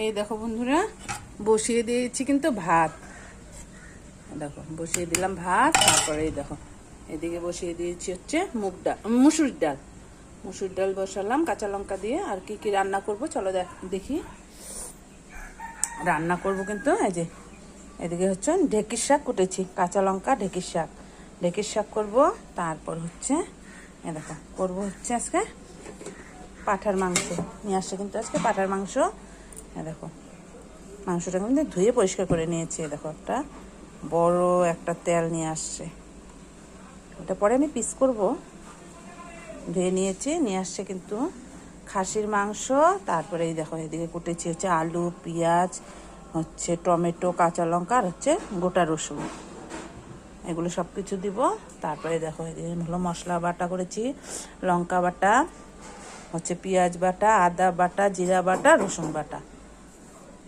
এই দেখো বন্ধুরা, বসিয়ে দিয়েছি কিন্তু ভাত। দেখো বসিয়ে দিলাম ভাত। তারপরে এই দেখো এদিকে বসিয়ে দিয়েছি হচ্ছে মুসুর ডাল। মুসুর ডাল বসালাম কাঁচা লঙ্কা দিয়ে। আর কি কি রান্না করব চলো দেখি। রান্না করব কিন্তু এই যে এদিকে হচ্ছে ঢেঁকির শাক কুটেছি, কাঁচা লঙ্কা ঢেঁকির শাক করব। তারপর হচ্ছে এ দেখো করব হচ্ছে আজকে পাঁঠার মাংস নিয়ে আসছে কিন্তু আজকে পাঁঠার মাংস। দেখো মাংসটা কিন্তু ধুয়ে পরিষ্কার করে নিয়েছি। দেখো একটা বড় একটা তেল নিয়ে আসছে, ওটা পরে আমি পিস করব। ধুয়ে নিয়ে আসছে কিন্তু খাসির মাংস। তারপরে এই দেখো এদিকে কুটেছি হচ্ছে আলু, পেঁয়াজ, হচ্ছে টমেটো, কাঁচা লঙ্কা আর হচ্ছে গোটা রসুন, এগুলো সব কিছু দিব। তারপরে দেখো এদিকে হলো মশলা বাটা করেছি, লঙ্কা বাটা, হচ্ছে পেঁয়াজ বাটা, আদা বাটা, জিরা বাটা, রসুন বাটা,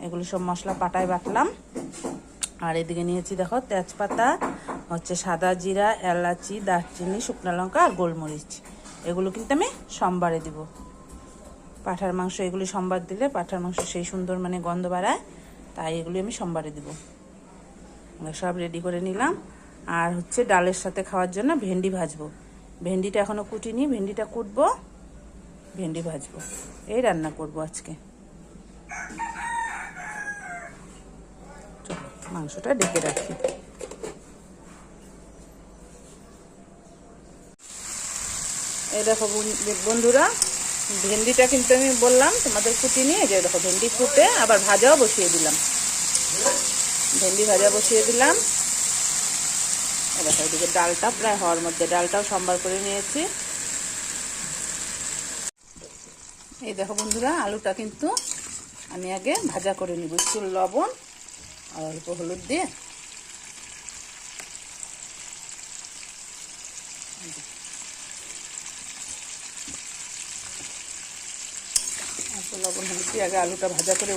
এগুলো সব মশলা পাটায় বাটলাম। আর এদিকে নিয়েছি দেখো তেজপাতা, হচ্ছে সাদা জিরা, এলাচি, দারচিনি, শুকনো লঙ্কা আর গোলমরিচ। এগুলো কিন্তু আমি সোমবারে দিব। পাঁঠার মাংস এগুলি সোমবার দিলে পাঁঠার মাংস সেই সুন্দর মানে গন্ধ বাড়ায়, তাই এগুলি আমি সোমবারে দিব। সব রেডি করে নিলাম। আর হচ্ছে ডালের সাথে খাওয়ার জন্য ভেন্ডি ভাজবো। ভেন্ডিটা এখনও কুটিনি, ভেন্ডিটা কুটবো, ভেন্ডি ভাজবো। এই রান্না করব আজকে। মাংসটা ঢেকে রাখি। এই দেখো বন্ধুরা, ভেন্ডিটা কিন্তু আমি বললাম তোমাদের কুটি নিয়ে, যে দেখো ভেন্ডি কুটে আবার ভাজাও বসিয়ে দিলাম। ভেন্ডি ভাজা বসিয়ে দিলাম। দেখো এদিকে ডালটা প্রায় হওয়ার মধ্যে, ডালটাও সম্বার করে নিয়েছি। এই দেখো বন্ধুরা, আলুটা কিন্তু আমি আগে ভাজা করে নিব একটু লবণ আর অল্প হলুদ দিয়ে। অল্প লবণ হলুদ দিয়ে আগে আলুটা ভাজা করে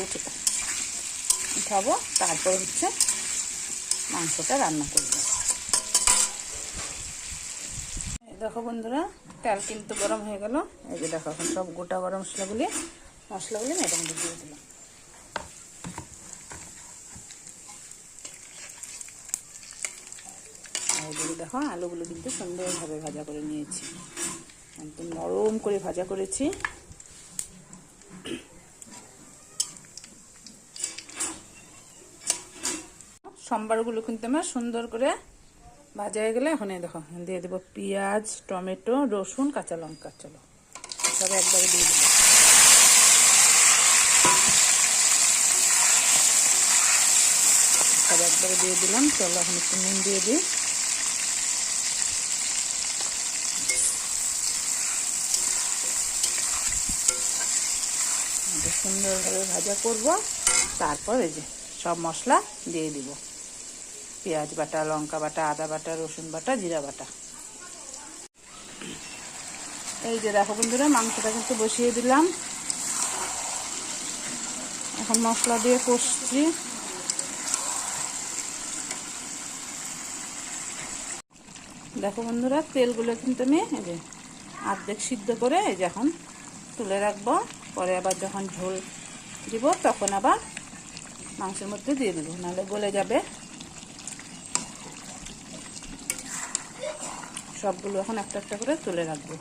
উঠাবো, তারপর হচ্ছে মাংসটা রান্না করবো। এই দেখো বন্ধুরা, তেল কিন্তু গরম হয়ে গেল। এই যে দেখো এখন সব গোটা গরম মশলাগুলি এটার মধ্যে দিয়ে দিলাম। এদিকে দেখো আলুগুলো কিন্তু সুন্দরভাবে ভাজা করে নিয়েছি, একদম নরম করে ভাজা করেছি। সম্বারগুলো কিন্তু আমার সুন্দর করে ভাজা হয়ে গেলে এখন দেখো দিয়ে দেবো পেঁয়াজ, টমেটো, রসুন, কাঁচা লঙ্কা। চলো সব একবারে দিয়ে দেবো। সব একবারে দিয়ে দিলাম। চলো এখন একটু নুন দিয়ে দিই। সুন্দরভাবে ভাজা করব। তারপর এই যে সব মশলা দিয়ে দিব, পেঁয়াজ বাটা, লঙ্কা বাটা, আদা বাটা, রসুন বাটা, জিরা বাটা। এই যে দেখো বন্ধুরা, মাংসটা কিন্তু বসিয়ে দিলাম। এখন মশলা দিয়ে কষছি। দেখো বন্ধুরা, তেলগুলো কিন্তু আমি এই যে অর্ধেক সিদ্ধ করে এই যে এখন তুলে রাখবো। পরে আবার যখন ঝোল দিব তখন আবার মাংসের মধ্যে দিয়ে দেবো, নাহলে গলে যাবে। সবগুলো এখন একটা একটা করে তুলে রাখবো।